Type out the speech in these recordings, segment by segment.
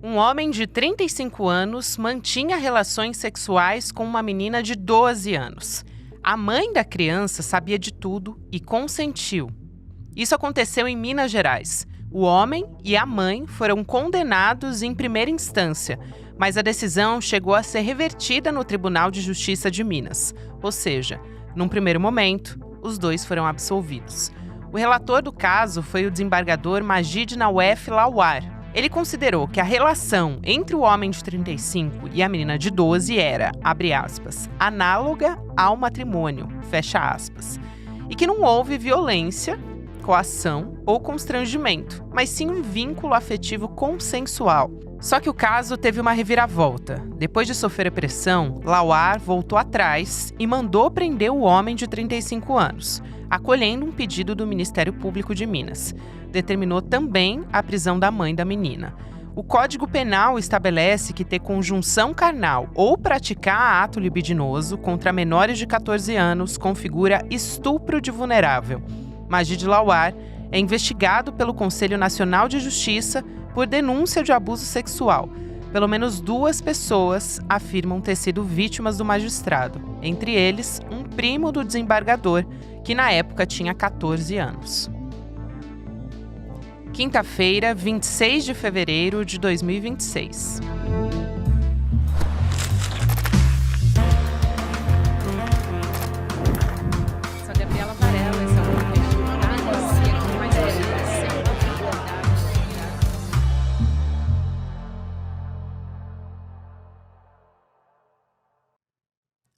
Um homem de 35 anos mantinha relações sexuais com uma menina de 12 anos. A mãe da criança sabia de tudo e consentiu. Isso aconteceu em Minas Gerais. O homem e a mãe foram condenados em primeira instância, mas a decisão chegou a ser revertida no Tribunal de Justiça de Minas. Ou seja, num primeiro momento, os dois foram absolvidos. O relator do caso foi o desembargador Magid Nawef Lawar. Ele considerou que a relação entre o homem de 35 e a menina de 12 era, abre aspas, análoga ao matrimônio, fecha aspas, e que não houve violência, coação ou constrangimento, mas sim um vínculo afetivo consensual. Só que o caso teve uma reviravolta. Depois de sofrer pressão, Lawar voltou atrás e mandou prender o homem de 35 anos, acolhendo um pedido do Ministério Público de Minas. Determinou também a prisão da mãe da menina. O Código Penal estabelece que ter conjunção carnal ou praticar ato libidinoso contra menores de 14 anos configura estupro de vulnerável. Magid Lawar é investigado pelo Conselho Nacional de Justiça por denúncia de abuso sexual. Pelo menos 2 pessoas afirmam ter sido vítimas do magistrado, entre eles um primo do desembargador, que na época tinha 14 anos. Quinta-feira, 26 de fevereiro de 2026. Sou a Gabriela Varela, esse é o podcast Itália, com mais educação da liberdade.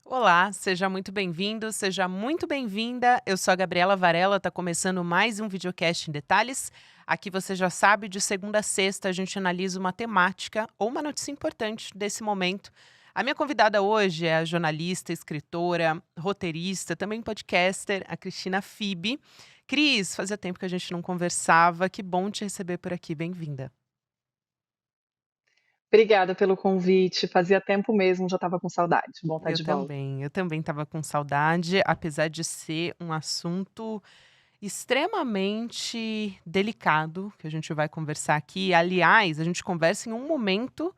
Olá, seja muito bem-vindo, seja muito bem-vinda. Eu sou a Gabriela Varela, está começando mais um videocast em detalhes. Aqui você já sabe, de segunda a sexta a gente analisa uma temática ou uma notícia importante desse momento. A minha convidada hoje é a jornalista, escritora, roteirista, também podcaster, a Cristina Fibe. Cris, fazia tempo que a gente não conversava, que bom te receber por aqui, bem-vinda. Obrigada pelo convite, fazia tempo mesmo, já estava com saudade, bom estar de volta. Eu também estava com saudade, apesar de ser um assunto extremamente delicado, que a gente vai conversar aqui. Aliás, a gente conversa em um momento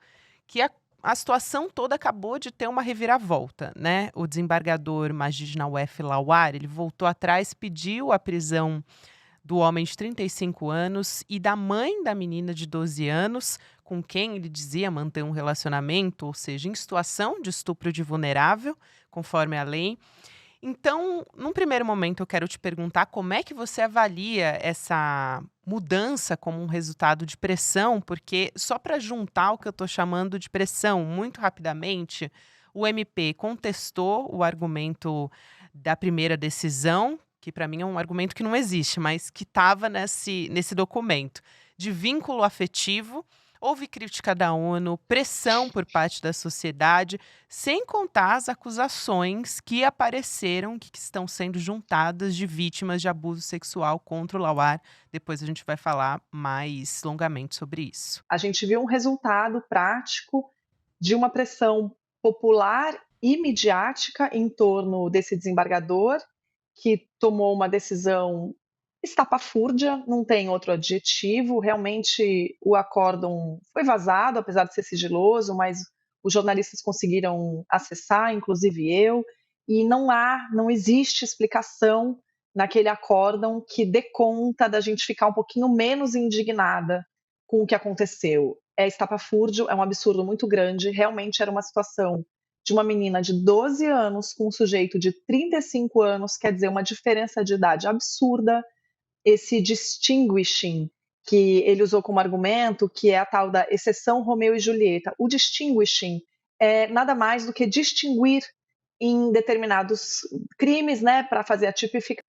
que a situação toda acabou de ter uma reviravolta, né? O desembargador Magid Nawef Lawar, ele voltou atrás, pediu a prisão do homem de 35 anos e da mãe da menina de 12 anos, com quem ele dizia manter um relacionamento, ou seja, em situação de estupro de vulnerável, conforme a lei. Então, num primeiro momento, eu quero te perguntar como é que você avalia essa mudança como um resultado de pressão, porque só para juntar o que eu estou chamando de pressão, muito rapidamente, o MP contestou o argumento da primeira decisão, que para mim é um argumento que não existe, mas que estava nesse documento, de vínculo afetivo. Houve crítica da ONU, pressão por parte da sociedade, sem contar as acusações que apareceram, que estão sendo juntadas de vítimas de abuso sexual contra o Lawar. Depois a gente vai falar mais longamente sobre isso. A gente viu um resultado prático de uma pressão popular e midiática em torno desse desembargador, que tomou uma decisão estapafúrdia, não tem outro adjetivo, realmente o acórdão foi vazado, apesar de ser sigiloso, mas os jornalistas conseguiram acessar, inclusive eu, e não existe explicação naquele acórdão que dê conta da gente ficar um pouquinho menos indignada com o que aconteceu. É estapafúrdio, é um absurdo muito grande, realmente era uma situação de uma menina de 12 anos com um sujeito de 35 anos, quer dizer, uma diferença de idade absurda. Esse distinguishing que ele usou como argumento, que é a tal da exceção Romeu e Julieta. O distinguishing é nada mais do que distinguir em determinados crimes, né, para fazer a tipificação,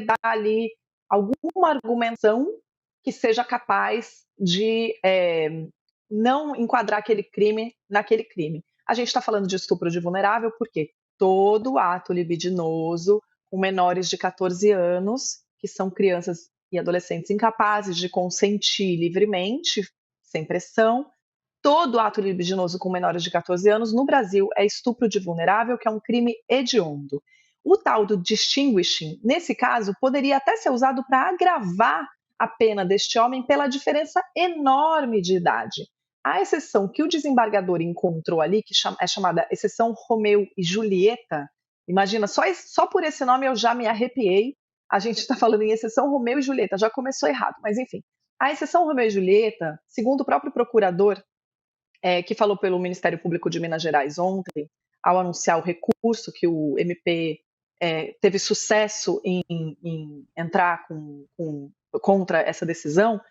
dar ali alguma argumentação que seja capaz de não enquadrar aquele crime naquele crime. A gente está falando de estupro de vulnerável porque todo ato libidinoso com menores de 14 anos, que são crianças e adolescentes incapazes de consentir livremente, sem pressão, todo ato libidinoso com menores de 14 anos no Brasil é estupro de vulnerável, que é um crime hediondo. O tal do distinguishing, nesse caso, poderia até ser usado para agravar a pena deste homem pela diferença enorme de idade. A exceção que o desembargador encontrou ali, que é chamada exceção Romeu e Julieta, imagina, só por esse nome eu já me arrepiei. A gente está falando em exceção Romeu e Julieta, já começou errado, mas enfim. A exceção Romeu e Julieta, segundo o próprio procurador, que falou pelo Ministério Público de Minas Gerais ontem, ao anunciar o recurso que o MP teve sucesso em entrar contra essa decisão,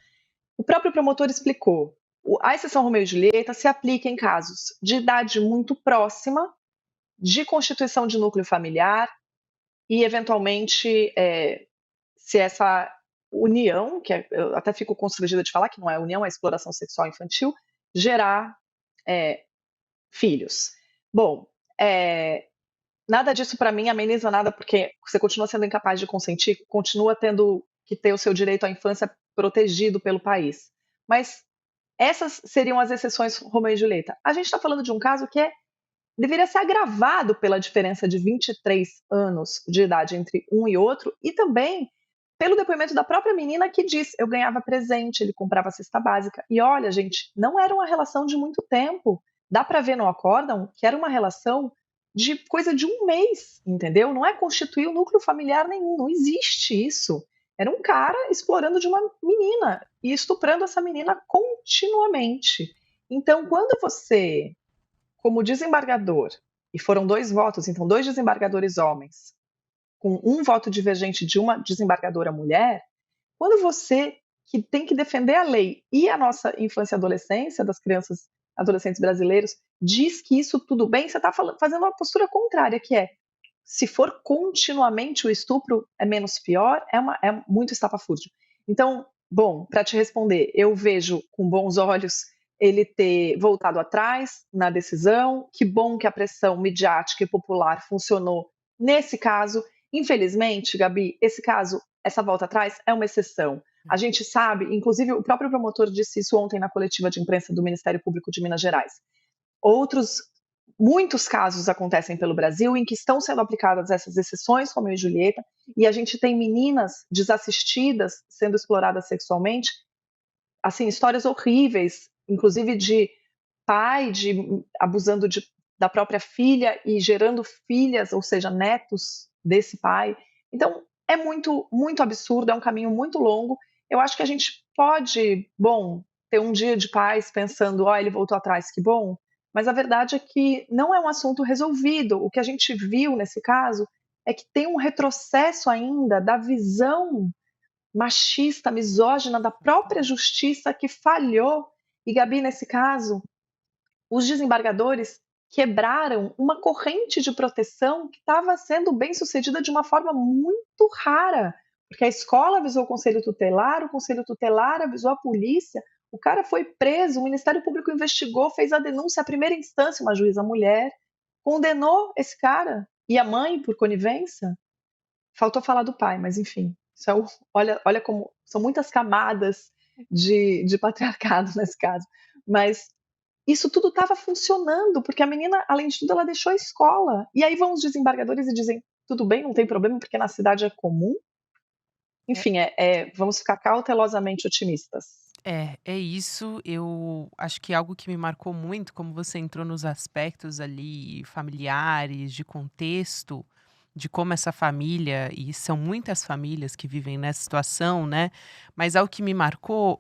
o próprio promotor explicou. A exceção Romeu e Julieta se aplica em casos de idade muito próxima, de constituição de núcleo familiar e, eventualmente, se essa união, que eu até fico constrangida de falar que não é união, é exploração sexual infantil, gerar filhos. Bom, nada disso para mim ameniza nada, porque você continua sendo incapaz de consentir, continua tendo que ter o seu direito à infância protegido pelo país. Mas essas seriam as exceções Romeu e Julieta. A gente está falando de um caso que deveria ser agravado pela diferença de 23 anos de idade entre um e outro, e também pelo depoimento da própria menina que diz: eu ganhava presente, ele comprava cesta básica. E olha, gente, não era uma relação de muito tempo. Dá para ver no acórdão que era uma relação de coisa de um mês, entendeu? Não é constituir um núcleo familiar nenhum, não existe isso. Era um cara explorando de uma menina e estuprando essa menina continuamente. Então, quando você, como desembargador, e foram 2 votos, então 2 desembargadores homens, com um voto divergente de uma desembargadora mulher, quando você, que tem que defender a lei e a nossa infância e adolescência, das crianças e adolescentes brasileiros, diz que isso tudo bem, você está fazendo uma postura contrária, que é: se for continuamente o estupro, é menos pior, é muito estapafúrdio. Então, bom, para te responder, eu vejo com bons olhos ele ter voltado atrás na decisão. Que bom que a pressão midiática e popular funcionou nesse caso. Infelizmente, Gabi, esse caso, essa volta atrás, é uma exceção. A gente sabe, inclusive o próprio promotor disse isso ontem na coletiva de imprensa do Ministério Público de Minas Gerais. Muitos casos acontecem pelo Brasil em que estão sendo aplicadas essas exceções, Romeu e Julieta, e a gente tem meninas desassistidas sendo exploradas sexualmente, assim, histórias horríveis, inclusive de pai abusando da própria filha e gerando filhas, ou seja, netos desse pai. Então, é muito, muito absurdo, é um caminho muito longo. Eu acho que a gente pode, ter um dia de paz pensando: ele voltou atrás, que bom. Mas a verdade é que não é um assunto resolvido. O que a gente viu nesse caso é que tem um retrocesso ainda da visão machista, misógina da própria justiça, que falhou. E, Gabi, nesse caso, os desembargadores quebraram uma corrente de proteção que estava sendo bem sucedida de uma forma muito rara, porque a escola avisou o conselho tutelar avisou a polícia, o cara foi preso, o Ministério Público investigou, fez a denúncia à primeira instância, uma juíza mulher, condenou esse cara, e a mãe por conivência. Faltou falar do pai, mas enfim, olha como são muitas camadas de patriarcado nesse caso, mas isso tudo estava funcionando, porque a menina, além de tudo, ela deixou a escola. E aí vão os desembargadores e dizem: tudo bem, não tem problema, porque na cidade é comum. Enfim, vamos ficar cautelosamente otimistas. É isso. Eu acho que algo que me marcou muito, como você entrou nos aspectos ali familiares, de contexto, de como essa família, e são muitas famílias que vivem nessa situação, né? Mas algo que me marcou,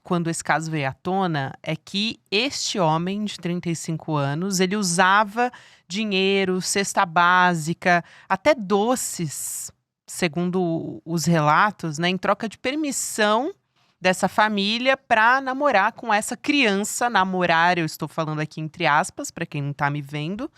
quando esse caso veio à tona, é que este homem de 35 anos, ele usava dinheiro, cesta básica, até doces, segundo os relatos, né, em troca de permissão dessa família para namorar com essa criança. Namorar, eu estou falando aqui entre aspas, para quem não está me vendo,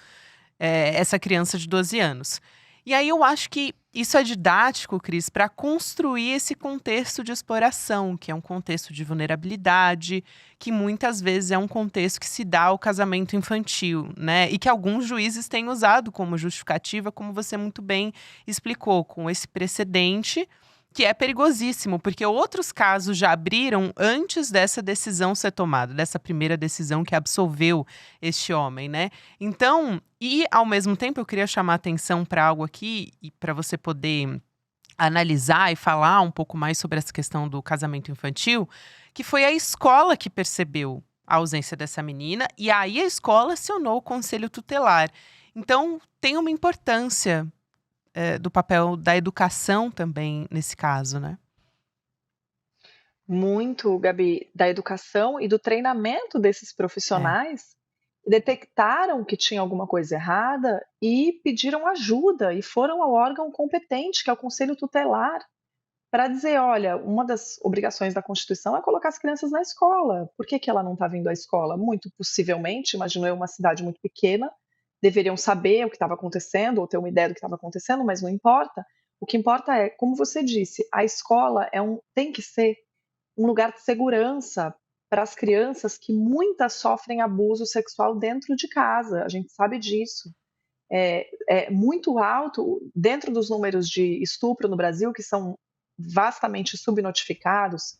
essa criança de 12 anos. E aí eu acho que isso é didático, Cris, para construir esse contexto de exploração, que é um contexto de vulnerabilidade, que muitas vezes é um contexto que se dá ao casamento infantil, né? E que alguns juízes têm usado como justificativa, como você muito bem explicou, com esse precedente, que é perigosíssimo, porque outros casos já abriram antes dessa decisão ser tomada, dessa primeira decisão que absolveu este homem, né? Então, e ao mesmo tempo eu queria chamar a atenção para algo aqui, e para você poder analisar e falar um pouco mais sobre essa questão do casamento infantil, que foi a escola que percebeu a ausência dessa menina, e aí a escola acionou o conselho tutelar. Então, tem uma importância do papel da educação também nesse caso, né? Muito, Gabi, da educação e do treinamento desses É. profissionais, detectaram que tinha alguma coisa errada e pediram ajuda e foram ao órgão competente, que é o Conselho Tutelar, para dizer: olha, uma das obrigações da Constituição é colocar as crianças na escola. Por que, que ela não está vindo à escola? Muito possivelmente, imagino eu, uma cidade muito pequena, deveriam saber o que estava acontecendo ou ter uma ideia do que estava acontecendo, mas não importa. O que importa é, como você disse, a escola tem que ser um lugar de segurança para as crianças, que muitas sofrem abuso sexual dentro de casa. A gente sabe disso. É muito alto dentro dos números de estupro no Brasil, que são vastamente subnotificados.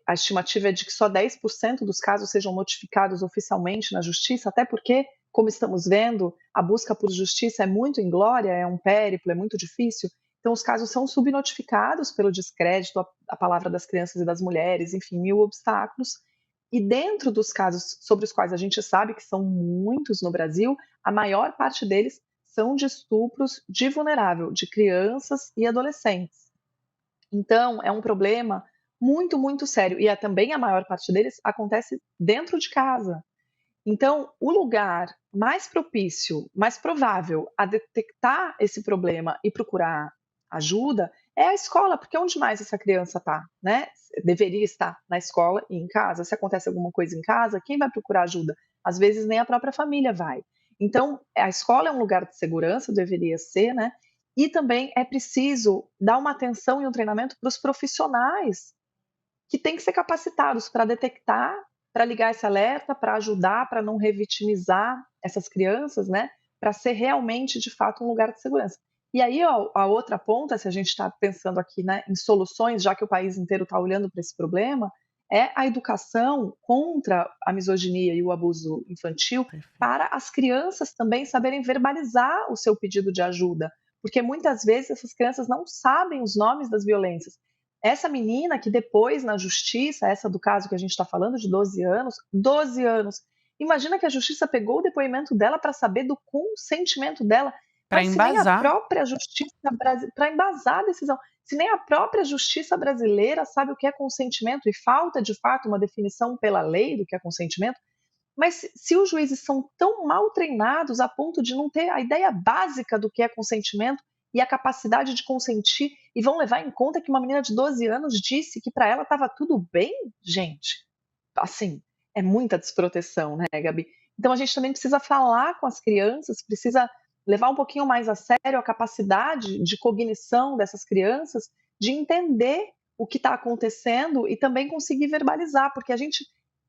A estimativa é de que só 10% dos casos sejam notificados oficialmente na justiça, até porque, como estamos vendo, a busca por justiça é muito inglória, é um périplo, é muito difícil. Então, os casos são subnotificados pelo descrédito à palavra das crianças e das mulheres, enfim, mil obstáculos. E dentro dos casos sobre os quais a gente sabe que são muitos no Brasil, a maior parte deles são de estupros de vulnerável, de crianças e adolescentes. Então, é um problema muito, muito sério. E também a maior parte deles acontece dentro de casa. Então, o lugar mais propício, mais provável a detectar esse problema e procurar ajuda é a escola, porque onde mais essa criança está, né? Deveria estar na escola e em casa. Se acontece alguma coisa em casa, quem vai procurar ajuda? Às vezes nem a própria família vai. Então, a escola é um lugar de segurança, deveria ser, né? E também é preciso dar uma atenção e um treinamento para os profissionais que têm que ser capacitados para detectar, para ligar esse alerta, para ajudar, para não revitimizar essas crianças, né? Para ser realmente, de fato, um lugar de segurança. E aí, ó, a outra ponta, se a gente está pensando aqui, né, em soluções, já que o país inteiro está olhando para esse problema, é a educação contra a misoginia e o abuso infantil, Perfeito. para as crianças também saberem verbalizar o seu pedido de ajuda, porque muitas vezes essas crianças não sabem os nomes das violências. Essa menina que depois na justiça, essa do caso que a gente está falando, de 12 anos, imagina que a justiça pegou o depoimento dela para saber do consentimento dela, Para mas se nem a embasar. própria justiça brasileira, para embasar a decisão, se nem a própria justiça brasileira sabe o que é consentimento e falta de fato uma definição pela lei do que é consentimento, mas se os juízes são tão mal treinados a ponto de não ter a ideia básica do que é consentimento e a capacidade de consentir, e vão levar em conta que uma menina de 12 anos disse que para ela estava tudo bem, gente, assim, é muita desproteção, né, Gabi? Então a gente também precisa falar com as crianças, precisa levar um pouquinho mais a sério a capacidade de cognição dessas crianças, de entender o que está acontecendo e também conseguir verbalizar, porque a gente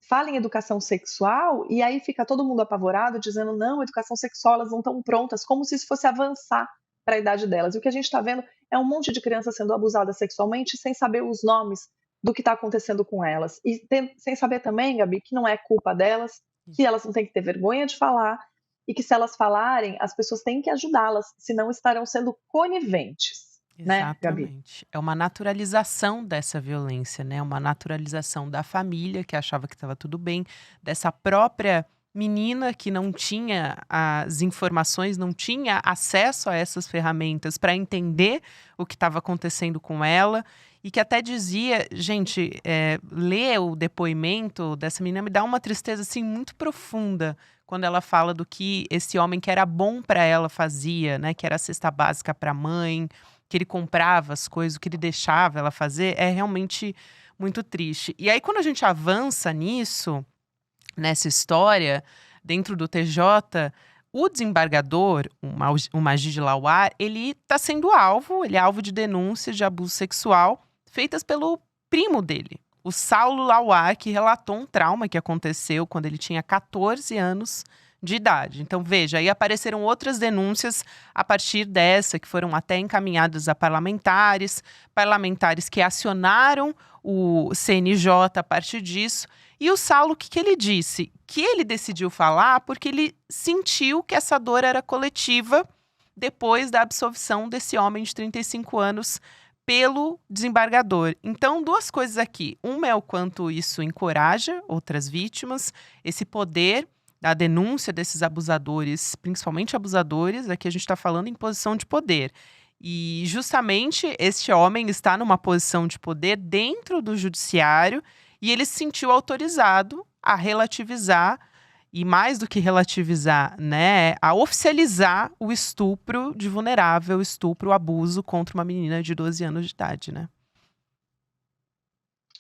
fala em educação sexual e aí fica todo mundo apavorado dizendo: não, educação sexual, elas não estão prontas, como se isso fosse avançar para a idade delas. E o que a gente está vendo é um monte de crianças sendo abusadas sexualmente sem saber os nomes do que está acontecendo com elas. E sem saber também, Gabi, que não é culpa delas, que elas não têm que ter vergonha de falar e que se elas falarem, as pessoas têm que ajudá-las, senão estarão sendo coniventes, né, Gabi? Exatamente. É uma naturalização dessa violência, né? Uma naturalização da família que achava que estava tudo bem, dessa própria menina que não tinha as informações, não tinha acesso a essas ferramentas para entender o que estava acontecendo com ela e que até dizia, gente, ler o depoimento dessa menina me dá uma tristeza assim muito profunda quando ela fala do que esse homem que era bom para ela fazia, né? Que era a cesta básica para a mãe, que ele comprava as coisas, o que ele deixava ela fazer, é realmente muito triste. E aí, quando a gente avança nisso, nessa história, dentro do TJ, o desembargador, o Majid Lawar, ele está sendo alvo, ele é alvo de denúncias de abuso sexual feitas pelo primo dele, o Saulo Lawar, que relatou um trauma que aconteceu quando ele tinha 14 anos de idade. Então, veja, aí apareceram outras denúncias a partir dessa, que foram até encaminhadas a parlamentares que acionaram o CNJ a partir disso. E o Saulo, o que ele disse? Que ele decidiu falar porque ele sentiu que essa dor era coletiva depois da absolvição desse homem de 35 anos pelo desembargador. Então, duas coisas aqui. Uma é o quanto isso encoraja outras vítimas, esse poder da denúncia desses abusadores, principalmente abusadores, aqui a gente está falando em posição de poder. E justamente este homem está numa posição de poder dentro do judiciário e ele se sentiu autorizado a relativizar e mais do que relativizar, né, a oficializar o estupro de vulnerável, o estupro, o abuso contra uma menina de 12 anos de idade, né?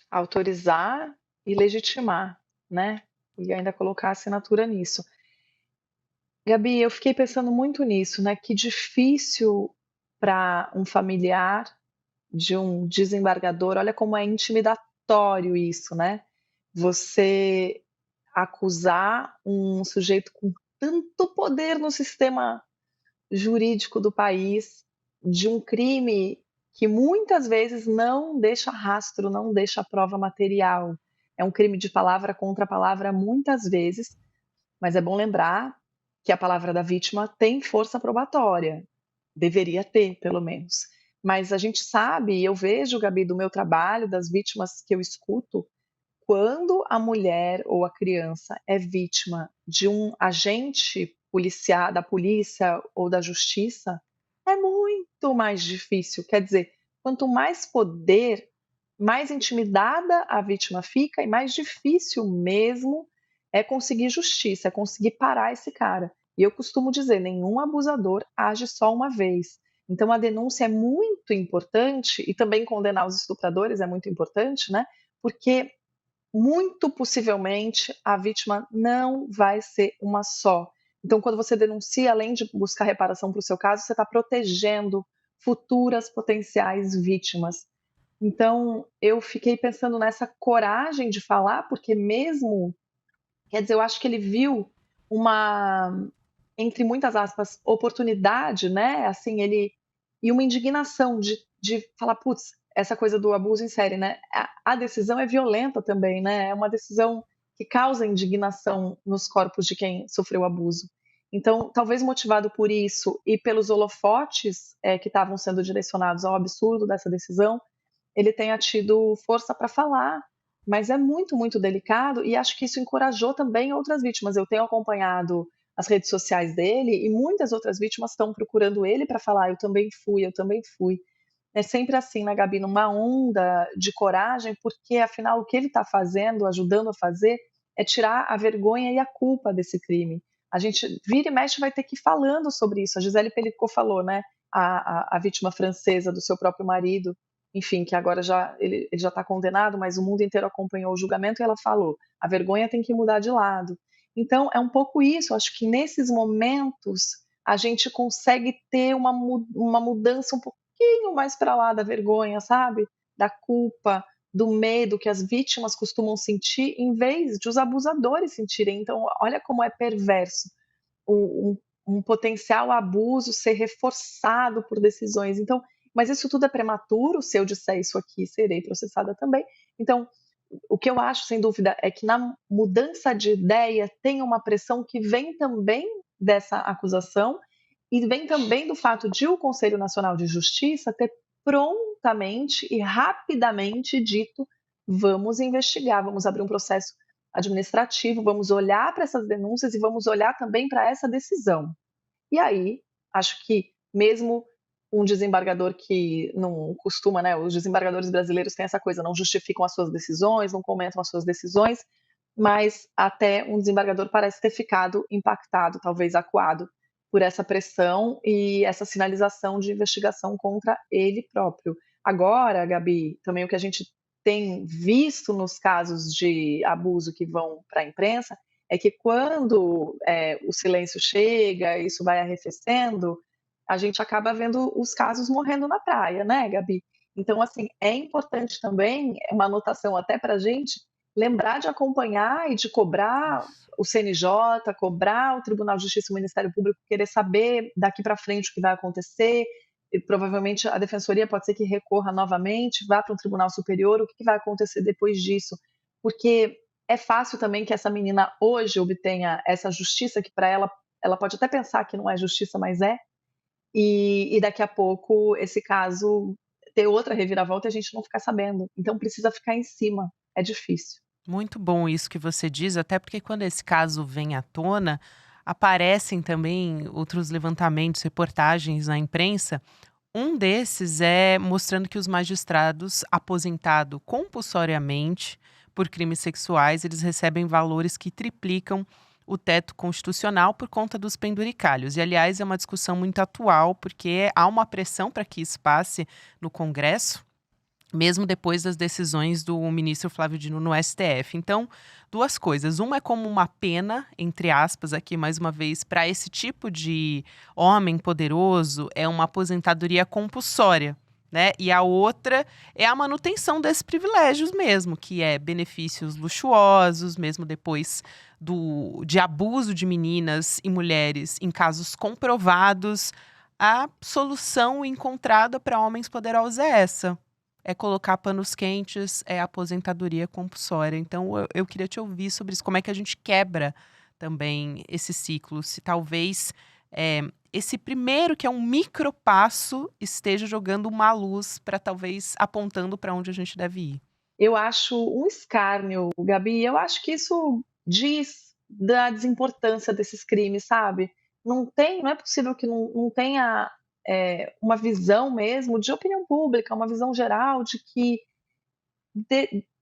Autorizar e legitimar, né? E ainda colocar a assinatura nisso. Gabi, eu fiquei pensando muito nisso, né? Que difícil para um familiar de um desembargador, olha como é intimidatório isso, né? Você acusar um sujeito com tanto poder no sistema jurídico do país de um crime que muitas vezes não deixa rastro, não deixa prova material. É um crime de palavra contra palavra muitas vezes, mas é bom lembrar que a palavra da vítima tem força probatória. Deveria ter, pelo menos. Mas a gente sabe, e eu vejo, Gabi, do meu trabalho, das vítimas que eu escuto, quando a mulher ou a criança é vítima de um agente policial, da polícia ou da justiça, é muito mais difícil. Quer dizer, quanto mais poder, mais intimidada a vítima fica e mais difícil mesmo é conseguir justiça, é conseguir parar esse cara. E eu costumo dizer, nenhum abusador age só uma vez. Então a denúncia é muito importante e também condenar os estupradores é muito importante, né? Porque muito possivelmente a vítima não vai ser uma só. Então, quando você denuncia, além de buscar reparação para o seu caso, você está protegendo futuras potenciais vítimas. Então, eu fiquei pensando nessa coragem de falar, porque mesmo, quer dizer, eu acho que ele viu uma, entre muitas aspas, oportunidade, né? Assim, ele e uma indignação de falar, putz, essa coisa do abuso em série, né? A decisão é violenta também, né? É uma decisão que causa indignação nos corpos de quem sofreu abuso. Então, talvez motivado por isso e pelos holofotes que estavam sendo direcionados ao absurdo dessa decisão, ele tenha tido força para falar. Mas é muito, muito delicado e acho que isso encorajou também outras vítimas. Eu tenho acompanhado as redes sociais dele e muitas outras vítimas estão procurando ele para falar: eu também fui, eu também fui. É sempre assim, né, Gabi, numa onda de coragem, porque afinal o que ele está fazendo, ajudando a fazer, é tirar a vergonha e a culpa desse crime. A gente vira e mexe vai ter que ir falando sobre isso. A Gisele Pelicot falou, né, a vítima francesa do seu próprio marido, enfim, que agora ele já está condenado, mas o mundo inteiro acompanhou o julgamento e ela falou: a vergonha tem que mudar de lado. Então, é um pouco isso. Acho que nesses momentos a gente consegue ter uma mudança um pouquinho mais para lá da vergonha, sabe? Da culpa, do medo que as vítimas costumam sentir, em vez de os abusadores sentirem. Então, olha como é perverso um potencial abuso ser reforçado por decisões. Então, mas isso tudo é prematuro. Se eu disser isso aqui, serei processada também. Então, o que eu acho, sem dúvida, é que na mudança de ideia tem uma pressão que vem também dessa acusação e vem também do fato de o Conselho Nacional de Justiça ter prontamente e rapidamente dito: vamos investigar, vamos abrir um processo administrativo, vamos olhar para essas denúncias e vamos olhar também para essa decisão. E aí, acho que mesmo um desembargador que não costuma, né? Os desembargadores brasileiros têm essa coisa, não justificam as suas decisões, não comentam as suas decisões, mas até um desembargador parece ter ficado impactado, talvez acuado, por essa pressão e essa sinalização de investigação contra ele próprio. Agora, Gabi, também o que a gente tem visto nos casos de abuso que vão para a imprensa é que quando o silêncio chega, isso vai arrefecendo, a gente acaba vendo os casos morrendo na praia, né, Gabi? Então, assim, é importante também, é uma anotação até para a gente, lembrar de acompanhar e de cobrar Isso. o CNJ, cobrar o Tribunal de Justiça e o Ministério Público, querer saber daqui para frente o que vai acontecer. E provavelmente a Defensoria pode ser que recorra novamente, vá para um Tribunal Superior, o que vai acontecer depois disso? Porque é fácil também que essa menina hoje obtenha essa justiça que para ela pode até pensar que não é justiça, mas é, e daqui a pouco esse caso ter outra reviravolta e a gente não ficar sabendo. Então precisa ficar em cima. É difícil. Muito bom isso que você diz, até porque quando esse caso vem à tona, aparecem também outros levantamentos, reportagens na imprensa. Um desses é mostrando que os magistrados aposentados compulsoriamente por crimes sexuais, eles recebem valores que triplicam o teto constitucional por conta dos penduricalhos. E, aliás, é uma discussão muito atual, porque há uma pressão para que isso passe no Congresso, mesmo depois das decisões do ministro Flávio Dino no STF. Então, duas coisas. Uma é como uma pena, entre aspas, aqui mais uma vez, para esse tipo de homem poderoso, é uma aposentadoria compulsória, né? E a outra é a manutenção desses privilégios mesmo, que é benefícios luxuosos, mesmo depois de abuso de meninas e mulheres em casos comprovados. A solução encontrada para homens poderosos é essa. É colocar panos quentes, é aposentadoria compulsória. Então, eu queria te ouvir sobre isso. Como é que a gente quebra também esse ciclo? Se talvez esse primeiro, que é um micro passo, esteja jogando uma luz para talvez apontando para onde a gente deve ir. Eu acho um escárnio, Gabi. Eu acho que isso diz da desimportância desses crimes, sabe? Não é possível que não tenha uma visão mesmo de opinião pública, uma visão geral de que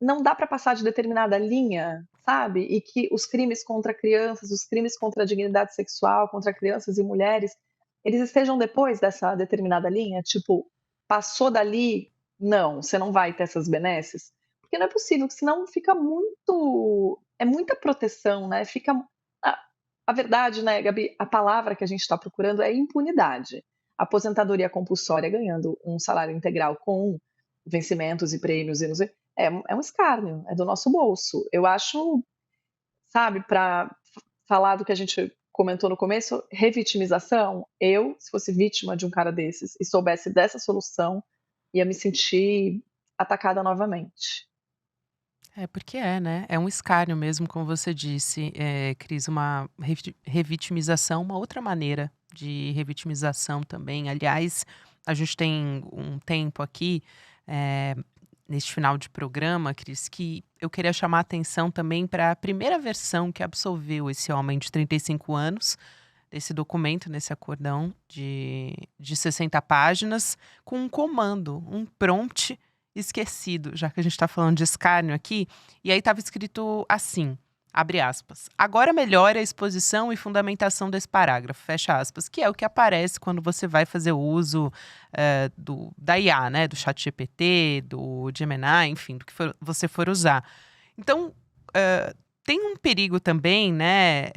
não dá para passar de determinada linha, sabe? E que os crimes contra crianças, os crimes contra a dignidade sexual, contra crianças e mulheres, eles estejam depois dessa determinada linha, tipo, passou dali, não, você não vai ter essas benesses. Porque não é possível, senão fica muito. É muita proteção, né? Fica. A verdade, né, Gabi, a palavra que a gente está procurando é impunidade. Aposentadoria compulsória ganhando um salário integral com vencimentos e prêmios e não sei, é um escárnio, é do nosso bolso. Eu acho, sabe, para falar do que a gente comentou no começo, revitimização, eu, se fosse vítima de um cara desses e soubesse dessa solução, ia me sentir atacada novamente. É porque né? É um escárnio mesmo, como você disse, Cris, uma revitimização, uma outra maneira de revitimização também. Aliás, a gente tem um tempo aqui, eh, neste final de programa, Cris, que eu queria chamar a atenção também para a primeira versão que absolveu esse homem de 35 anos, desse documento, nesse acordão de 60 páginas, com um comando, um prompt esquecido, já que a gente está falando de escárnio aqui, e aí estava escrito assim, abre aspas, agora melhore a exposição e fundamentação desse parágrafo, fecha aspas, que é o que aparece quando você vai fazer o uso da IA, né, do ChatGPT, do Gemini, enfim, do que você for usar. Então, tem um perigo também, né,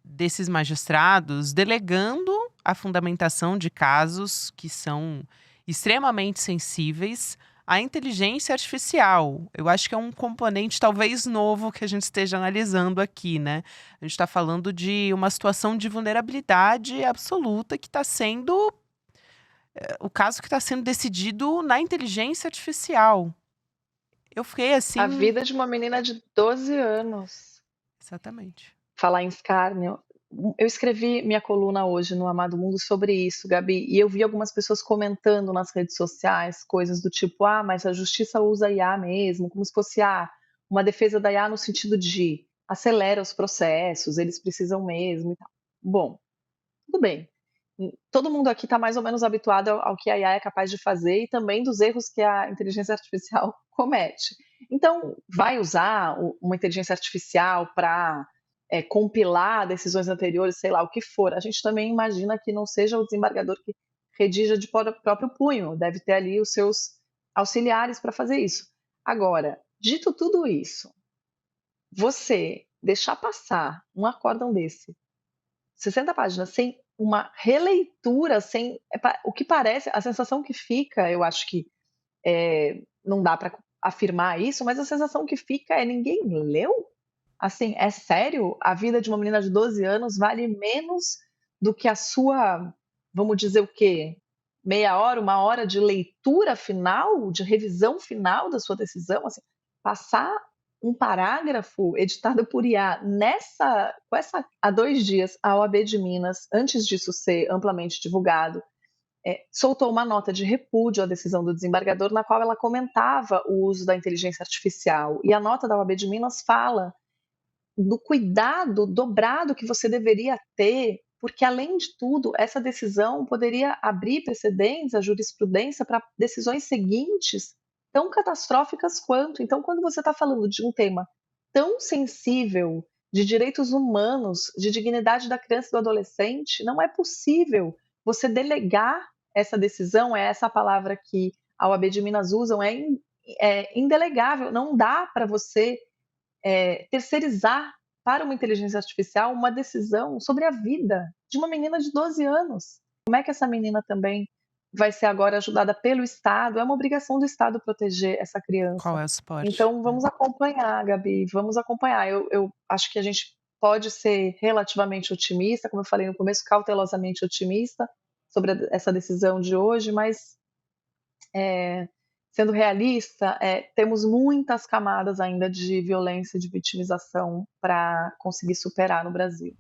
desses magistrados delegando a fundamentação de casos que são extremamente sensíveis à inteligência artificial. Eu acho que é um componente talvez novo que a gente esteja analisando aqui, né? A gente está falando de uma situação de vulnerabilidade absoluta que está sendo o caso que está sendo decidido na inteligência artificial. Eu fiquei assim. A vida de uma menina de 12 anos. Exatamente. Falar em escárnio. Eu escrevi minha coluna hoje no Amado Mundo sobre isso, Gabi, e eu vi algumas pessoas comentando nas redes sociais coisas do tipo, mas a justiça usa IA mesmo, como se fosse uma defesa da IA no sentido de acelera os processos, eles precisam mesmo e tal. Bom, tudo bem. Todo mundo aqui está mais ou menos habituado ao que a IA é capaz de fazer e também dos erros que a inteligência artificial comete. Então, vai usar uma inteligência artificial para compilar decisões anteriores, sei lá, o que for. A gente também imagina que não seja o desembargador que redija de próprio punho, deve ter ali os seus auxiliares para fazer isso. Agora, dito tudo isso, você deixar passar um acórdão desse, 60 páginas, sem uma releitura, sem o que parece, a sensação que fica, eu acho que não dá para afirmar isso, mas a sensação que fica é ninguém leu? Assim, é sério? A vida de uma menina de 12 anos vale menos do que a sua, vamos dizer o quê? Meia hora, uma hora de leitura final, de revisão final da sua decisão? Assim, passar um parágrafo editado por IA há 2 dias, a OAB de Minas, antes disso ser amplamente divulgado, soltou uma nota de repúdio à decisão do desembargador, na qual ela comentava o uso da inteligência artificial. E a nota da OAB de Minas fala do cuidado dobrado que você deveria ter, porque, além de tudo, essa decisão poderia abrir precedentes, a jurisprudência, para decisões seguintes tão catastróficas quanto. Então, quando você está falando de um tema tão sensível, de direitos humanos, de dignidade da criança e do adolescente, não é possível você delegar essa decisão, é essa a palavra que a OAB de Minas usam, é indelegável, não dá para você terceirizar para uma inteligência artificial uma decisão sobre a vida de uma menina de 12 anos. Como é que essa menina também vai ser agora ajudada pelo Estado? É uma obrigação do Estado proteger essa criança. Qual é o suporte? Então, vamos acompanhar, Gabi, vamos acompanhar. Eu acho que a gente pode ser relativamente otimista, como eu falei no começo, cautelosamente otimista sobre essa decisão de hoje, mas sendo realista, temos muitas camadas ainda de violência e de vitimização para conseguir superar no Brasil.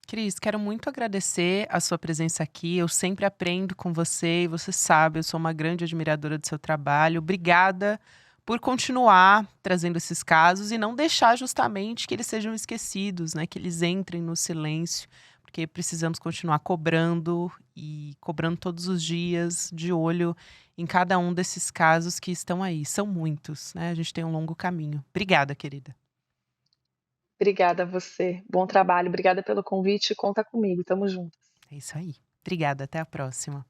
Cris, quero muito agradecer a sua presença aqui. Eu sempre aprendo com você e você sabe, eu sou uma grande admiradora do seu trabalho. Obrigada por continuar trazendo esses casos e não deixar justamente que eles sejam esquecidos, né? Que eles entrem no silêncio, porque precisamos continuar cobrando e cobrando todos os dias, de olho em cada um desses casos que estão aí. São muitos, né? A gente tem um longo caminho. Obrigada, querida. Obrigada a você. Bom trabalho. Obrigada pelo convite. Conta comigo. Tamo juntas. É isso aí. Obrigada. Até a próxima.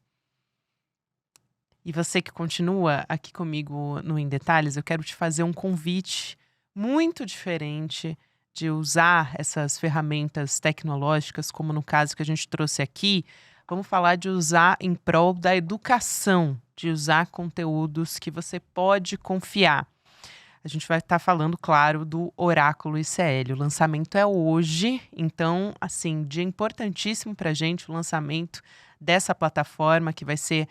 E você que continua aqui comigo no Em Detalhes, eu quero te fazer um convite muito diferente de usar essas ferramentas tecnológicas, como no caso que a gente trouxe aqui. Vamos falar de usar em prol da educação, de usar conteúdos que você pode confiar. A gente vai estar falando, claro, do Oráculo ICL. O lançamento é hoje, então, assim, dia importantíssimo para a gente, o lançamento dessa plataforma, que vai ser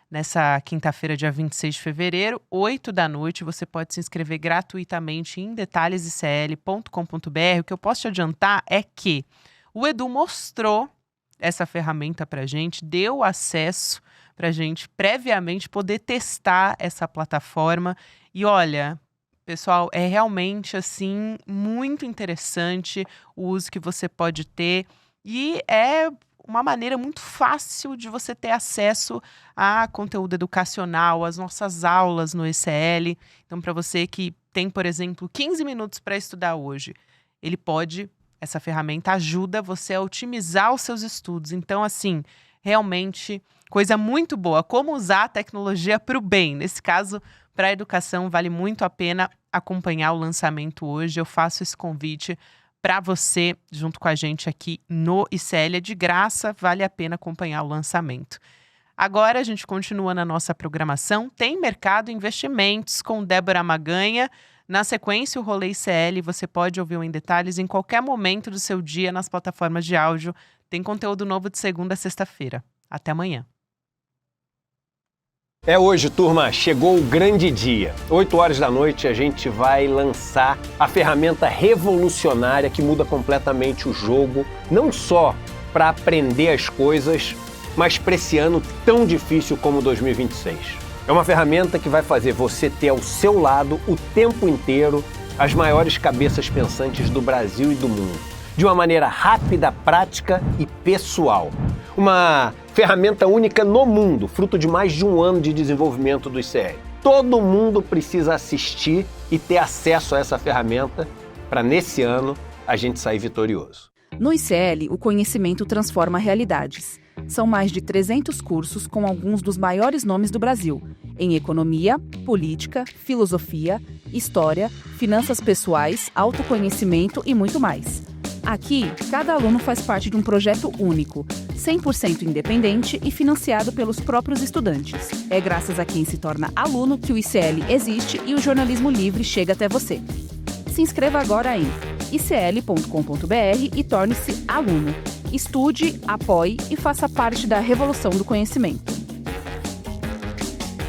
nessa quinta-feira, dia 26 de fevereiro, 20h. Você pode se inscrever gratuitamente em detalhesicl.com.br. O que eu posso te adiantar é que o Edu mostrou essa ferramenta para a gente, deu acesso para a gente previamente poder testar essa plataforma. E olha, pessoal, é realmente assim muito interessante o uso que você pode ter e é uma maneira muito fácil de você ter acesso a conteúdo educacional, às nossas aulas no ICL. Então, para você que tem, por exemplo, 15 minutos para estudar hoje, essa ferramenta ajuda você a otimizar os seus estudos. Então, assim, realmente, coisa muito boa. Como usar a tecnologia para o bem. Nesse caso, para a educação, vale muito a pena acompanhar o lançamento hoje. Eu faço esse convite para você, junto com a gente aqui no ICL. É de graça, vale a pena acompanhar o lançamento. Agora a gente continua na nossa programação. Tem Mercado e Investimentos com Débora Maganha. Na sequência, o Rolê ICL, você pode ouvir o Em Detalhes em qualquer momento do seu dia nas plataformas de áudio. Tem conteúdo novo de segunda a sexta-feira. Até amanhã. É hoje, turma, chegou o grande dia. 20h a gente vai lançar a ferramenta revolucionária que muda completamente o jogo, não só para aprender as coisas, mas para esse ano tão difícil como 2026. É uma ferramenta que vai fazer você ter ao seu lado o tempo inteiro as maiores cabeças pensantes do Brasil e do mundo, de uma maneira rápida, prática e pessoal. Uma ferramenta única no mundo, fruto de mais de um ano de desenvolvimento do ICL. Todo mundo precisa assistir e ter acesso a essa ferramenta para, nesse ano, a gente sair vitorioso. No ICL, o conhecimento transforma realidades. São mais de 300 cursos com alguns dos maiores nomes do Brasil, em economia, política, filosofia, história, finanças pessoais, autoconhecimento e muito mais. Aqui, cada aluno faz parte de um projeto único, 100% independente e financiado pelos próprios estudantes. É graças a quem se torna aluno que o ICL existe e o jornalismo livre chega até você. Se inscreva agora em icl.com.br e torne-se aluno. Estude, apoie e faça parte da revolução do conhecimento.